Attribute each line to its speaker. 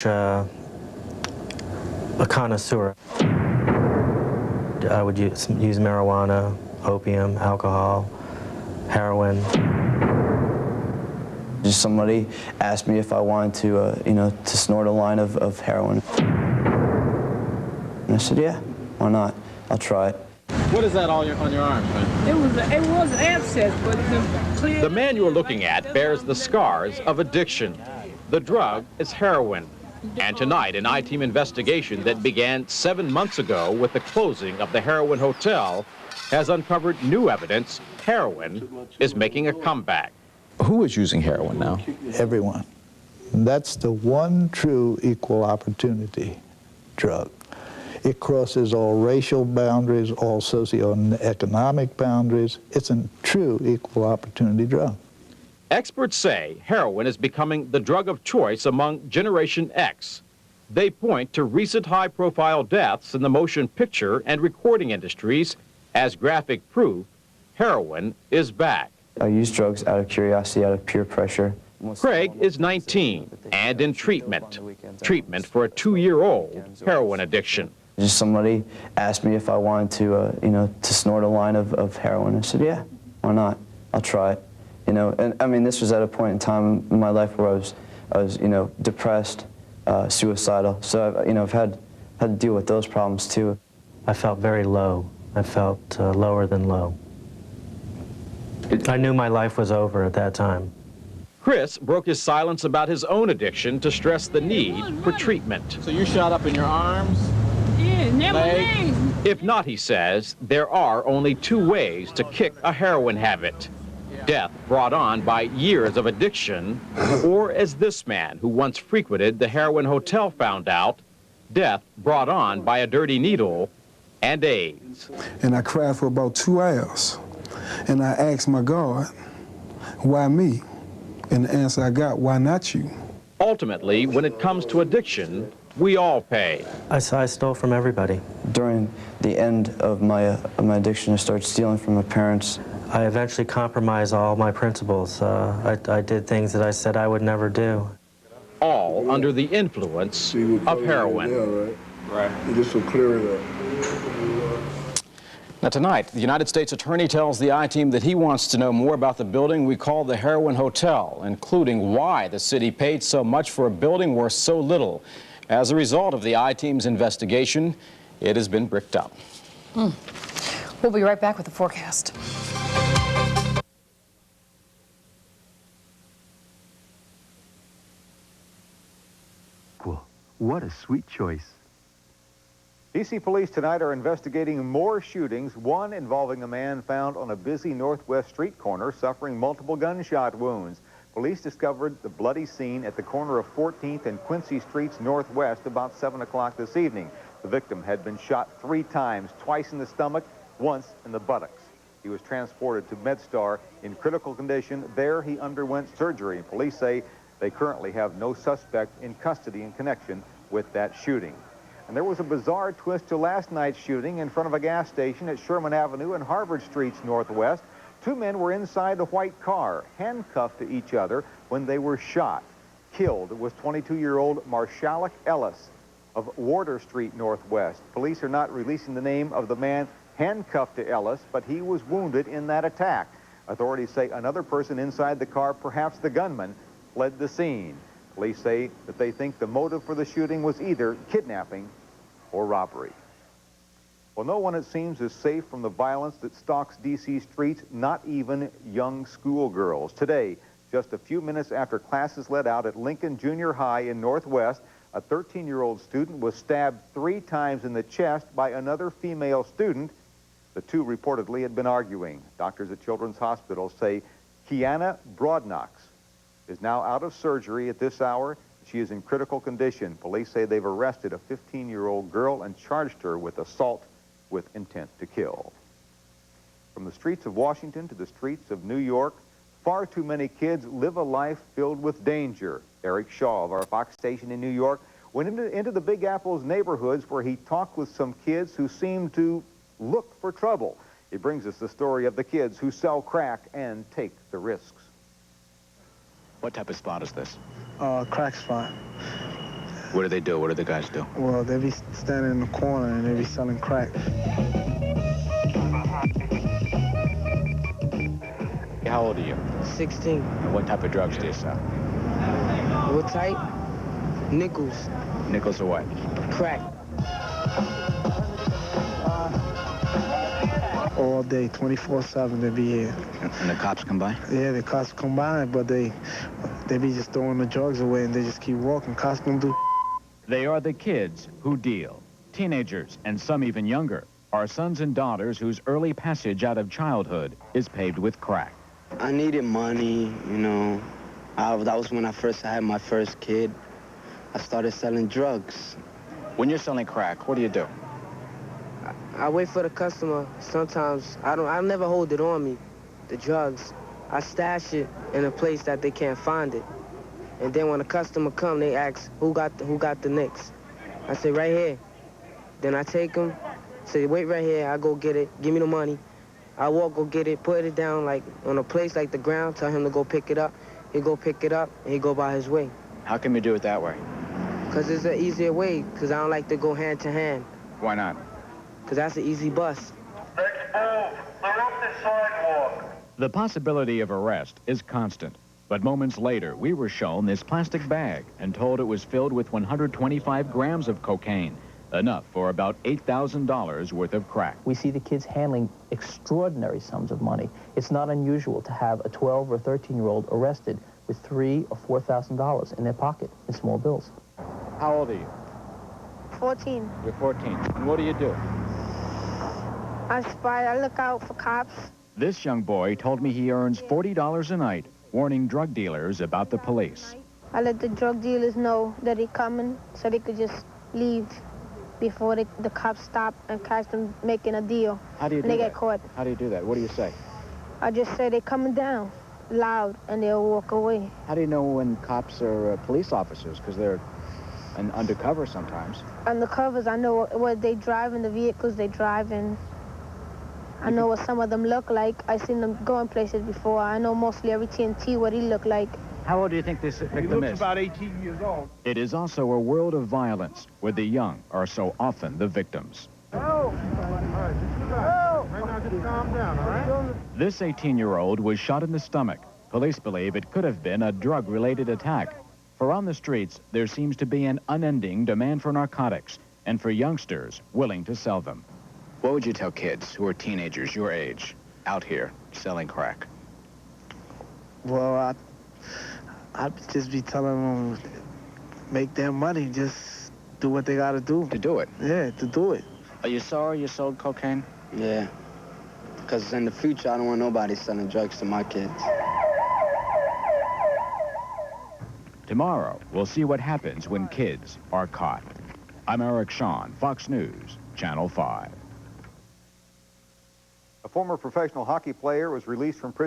Speaker 1: A connoisseur. I would use marijuana, opium, alcohol, heroin.
Speaker 2: Just somebody asked me if I wanted to, to snort a line of heroin. And I said, yeah, why not? I'll try it.
Speaker 3: What is that on your arm, man?
Speaker 4: It was an abscess, but
Speaker 3: the man you're looking at bears the scars of addiction. The drug is heroin. And tonight, an I-Team investigation that began 7 months ago with the closing of the Heroin Hotel has uncovered new evidence heroin is making a comeback.
Speaker 5: Who is using heroin now?
Speaker 6: Everyone. And that's the one true equal opportunity drug. It crosses all racial boundaries, all socioeconomic boundaries. It's a true equal opportunity drug.
Speaker 3: Experts say heroin is becoming the drug of choice among Generation X. They point to recent high-profile deaths in the motion picture and recording industries as graphic proof heroin is back.
Speaker 2: I use drugs out of curiosity, out of peer pressure.
Speaker 3: Craig is 19 and in treatment for a 2-year-old heroin addiction.
Speaker 2: Just somebody asked me if I wanted to, to snort a line of heroin. I said, yeah, why not? I'll try it. And I mean, this was at a point in time in my life where I was, depressed, suicidal. So, I've had to deal with those problems too.
Speaker 1: I felt very low. I felt lower than low. I knew my life was over at that time.
Speaker 3: Chris broke his silence about his own addiction to stress the need for treatment.
Speaker 7: So you shot up in your arms?
Speaker 4: Yeah, never
Speaker 7: Leg.
Speaker 3: If not, he says, there are only 2 ways to kick a heroin habit. Death brought on by years of addiction, or as this man who once frequented the Heroin Hotel found out, death brought on by a dirty needle and AIDS.
Speaker 8: And I cried for about 2 hours. And I asked my God, why me? And the answer I got, why not you?
Speaker 3: Ultimately, when it comes to addiction, we all pay.
Speaker 1: I stole from everybody.
Speaker 2: During the end of my addiction, I started stealing from my parents.
Speaker 1: I eventually compromised all my principles. I did things that I said I would never do.
Speaker 3: All under the influence of heroin.
Speaker 7: Right.
Speaker 8: Just to clear it up.
Speaker 5: Now tonight, the United States Attorney tells the I-Team that he wants to know more about the building we call the Heroin Hotel, including why the city paid so much for a building worth so little. As a result of the I-Team's investigation, it has been bricked up.
Speaker 9: We'll be right back with the forecast.
Speaker 10: What a sweet choice.
Speaker 11: D.C. police tonight are investigating more shootings, one involving a man found on a busy Northwest street corner suffering multiple gunshot wounds. Police discovered the bloody scene at the corner of 14th and Quincy Streets Northwest about 7 o'clock this evening. The victim had been shot 3 times, twice in the stomach, once in the buttocks. He was transported to MedStar in critical condition. There he underwent surgery. Police say they currently have no suspect in custody in connection with that shooting. And there was a bizarre twist to last night's shooting in front of a gas station at Sherman Avenue and Harvard Streets Northwest. 2 men were inside the white car, handcuffed to each other when they were shot. Killed was 22-year-old Marshallak Ellis of Warder Street Northwest. Police are not releasing the name of the man handcuffed to Ellis, but he was wounded in that attack. Authorities say another person inside the car, perhaps the gunman, fled the scene. Police say that they think the motive for the shooting was either kidnapping or robbery. Well, no one, it seems, is safe from the violence that stalks D.C. streets, not even young schoolgirls. Today, just a few minutes after classes let out at Lincoln Junior High in Northwest, a 13-year-old student was stabbed 3 times in the chest by another female student. The 2 reportedly had been arguing. Doctors at Children's Hospital say Kiana Broadnox is now out of surgery at this hour. She is in critical condition. Police say they've arrested a 15-year-old girl and charged her with assault with intent to kill. From the streets of Washington to the streets of New York, far too many kids live a life filled with danger. Eric Shaw of our Fox station in New York went into the Big Apple's neighborhoods where he talked with some kids who seemed to look for trouble. He brings us the story of the kids who sell crack and take the risks.
Speaker 5: What type of spot is this?
Speaker 12: Crack spot.
Speaker 7: What do they do? What do the guys do?
Speaker 8: Well, they be standing in the corner and they be selling crack.
Speaker 7: How old are you?
Speaker 10: 16.
Speaker 7: And what type of drugs do you sell?
Speaker 10: What type? Nickels.
Speaker 7: Nickels or what?
Speaker 10: Crack.
Speaker 8: All day, 24/7, they be here.
Speaker 7: And the cops come by?
Speaker 8: Yeah, the cops come by, but they be just throwing the drugs away and they just keep walking. Cops don't do.
Speaker 3: They are the kids who deal. Teenagers, and some even younger, are sons and daughters whose early passage out of childhood is paved with crack.
Speaker 10: I needed money, you know. That was when I first had my first kid. I started selling drugs.
Speaker 7: When you're selling crack, what do you do?
Speaker 10: I wait for the customer. Sometimes I never hold it on me, the drugs. I stash it in a place that they can't find it. And then when the customer come, they ask, who got the nicks? I say, right here. Then I take them, say, wait right here, I go get it, give me the money. I walk, go get it, put it down like on a place like the ground, tell him to go pick it up. He go pick it up, and he go by his way.
Speaker 7: How can you do it that way?
Speaker 10: Because it's an easier way, because I don't like to go hand to hand.
Speaker 7: Why not?
Speaker 10: Because that's an easy bus.
Speaker 12: Let's move. Clear up the sidewalk.
Speaker 3: The possibility of arrest is constant. But moments later, we were shown this plastic bag and told it was filled with 125 grams of cocaine, enough for about $8,000 worth of crack.
Speaker 13: We see the kids handling extraordinary sums of money. It's not unusual to have a 12 or 13-year-old arrested with $3,000 or $4,000 in their pocket in small bills.
Speaker 7: How old are you?
Speaker 14: 14.
Speaker 7: You're 14. And what do you do?
Speaker 14: I spy. I look out for cops.
Speaker 3: This young boy told me he earns $40 a night, warning drug dealers about the police.
Speaker 14: I let the drug dealers know that they're coming so they could just leave before the cops stop and catch them making a deal.
Speaker 7: How do you do
Speaker 14: and they
Speaker 7: that?
Speaker 14: get caught.
Speaker 7: How do you do that? What do you say?
Speaker 14: I just say they're coming down loud and they'll walk away.
Speaker 7: How do you know when cops are police officers? Because they're undercover sometimes.
Speaker 14: Undercovers, I know what they drive in, the vehicles they drive in. I know what some of them look like. I've seen them going places before. I know mostly every TNT what he look like.
Speaker 7: How old do you think this victim is?
Speaker 12: About 18 years old.
Speaker 3: It is also a world of violence where the young are so often the victims.
Speaker 12: Oh! Right now, just calm down, all right?
Speaker 3: This 18-year-old was shot in the stomach. Police believe it could have been a drug-related attack. For on the streets, there seems to be an unending demand for narcotics and for youngsters willing to sell them.
Speaker 7: What would you tell kids who are teenagers your age out here selling crack?
Speaker 8: Well, I'd just be telling them, make their money, just do what they gotta do.
Speaker 7: To do it?
Speaker 8: Yeah, to do it.
Speaker 7: Are you sorry you sold cocaine?
Speaker 10: Yeah. Because in the future, I don't want nobody selling drugs to my kids.
Speaker 3: Tomorrow, we'll see what happens when kids are caught. I'm Eric Shawn, Fox News, Channel 5.
Speaker 11: A former professional hockey player was released from prison.